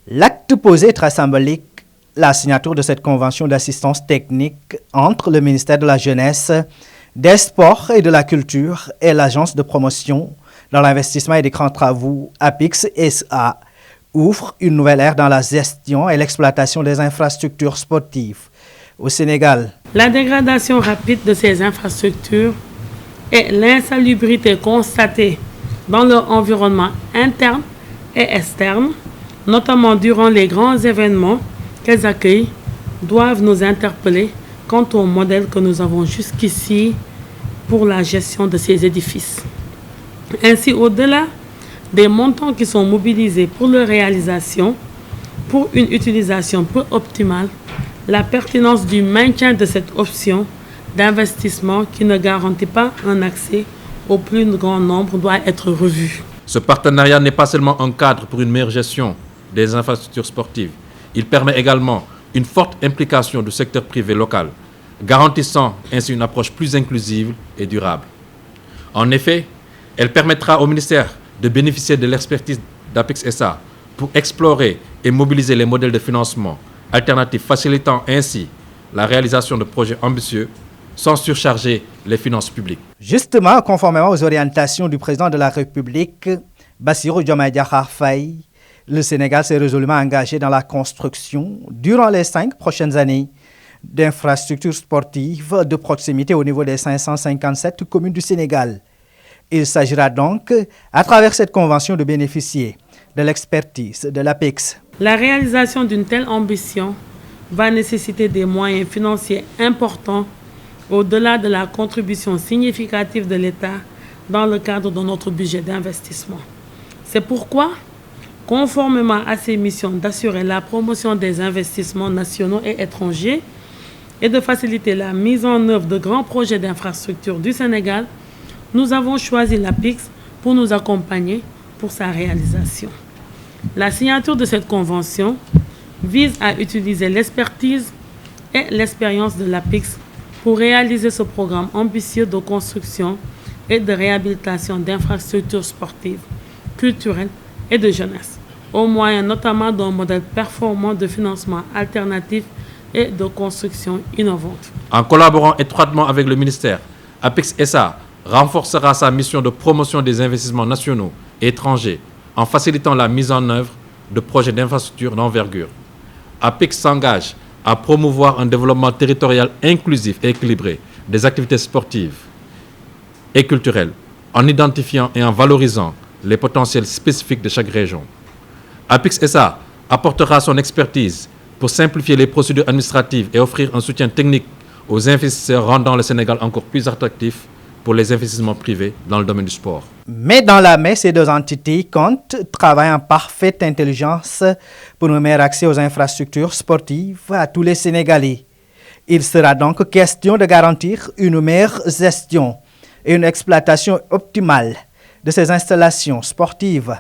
L'acte posé est très symbolique, la signature de cette convention d'assistance technique entre le ministère de la Jeunesse, des Sports et de la Culture et l'Agence de promotion dans l'investissement et des grands travaux APIX SA ouvre une nouvelle ère dans la gestion et l'exploitation des infrastructures sportives au Sénégal. La dégradation rapide de ces infrastructures et l'insalubrité constatée dans leur environnement interne et externe, notamment durant les grands événements qu'elles accueillent, doivent nous interpeller quant au modèle que nous avons jusqu'ici pour la gestion de ces édifices. Ainsi, au-delà des montants qui sont mobilisés pour leur réalisation, pour une utilisation peu optimale, la pertinence du maintien de cette option d'investissement qui ne garantit pas un accès au plus grand nombre doit être revue. Ce partenariat n'est pas seulement un cadre pour une meilleure gestion des infrastructures sportives. Il permet également une forte implication du secteur privé local, garantissant ainsi une approche plus inclusive et durable. En effet, elle permettra au ministère de bénéficier de l'expertise d'APIX SA pour explorer et mobiliser les modèles de financement alternatifs, facilitant ainsi la réalisation de projets ambitieux sans surcharger les finances publiques. Justement, conformément aux orientations du président de la République, Bassirou Diomaye Diakhar Faye, le Sénégal s'est résolument engagé dans la construction, durant les 5 prochaines années, d'infrastructures sportives de proximité au niveau des 557 communes du Sénégal. Il s'agira donc, à travers cette convention, de bénéficier de l'expertise de l'APIX. La réalisation d'une telle ambition va nécessiter des moyens financiers importants au-delà de la contribution significative de l'État dans le cadre de notre budget d'investissement. C'est pourquoi, conformément à ses missions d'assurer la promotion des investissements nationaux et étrangers et de faciliter la mise en œuvre de grands projets d'infrastructure du Sénégal, nous avons choisi l'APIX pour nous accompagner pour sa réalisation. La signature de cette convention vise à utiliser l'expertise et l'expérience de l'APIX pour réaliser ce programme ambitieux de construction et de réhabilitation d'infrastructures sportives, culturelles et de jeunesse, au moyen notamment d'un modèle performant de financement alternatif et de construction innovante. En collaborant étroitement avec le ministère, APIX SA renforcera sa mission de promotion des investissements nationaux et étrangers en facilitant la mise en œuvre de projets d'infrastructures d'envergure. APIX s'engage à promouvoir un développement territorial inclusif et équilibré des activités sportives et culturelles en identifiant et en valorisant les potentiels spécifiques de chaque région. APIX SA apportera son expertise pour simplifier les procédures administratives et offrir un soutien technique aux investisseurs, rendant le Sénégal encore plus attractif pour les investissements privés dans le domaine du sport. Mais dans la main, ces deux entités comptent travailler en parfaite intelligence pour un meilleur accès aux infrastructures sportives à tous les Sénégalais. Il sera donc question de garantir une meilleure gestion et une exploitation optimale de ces installations sportives.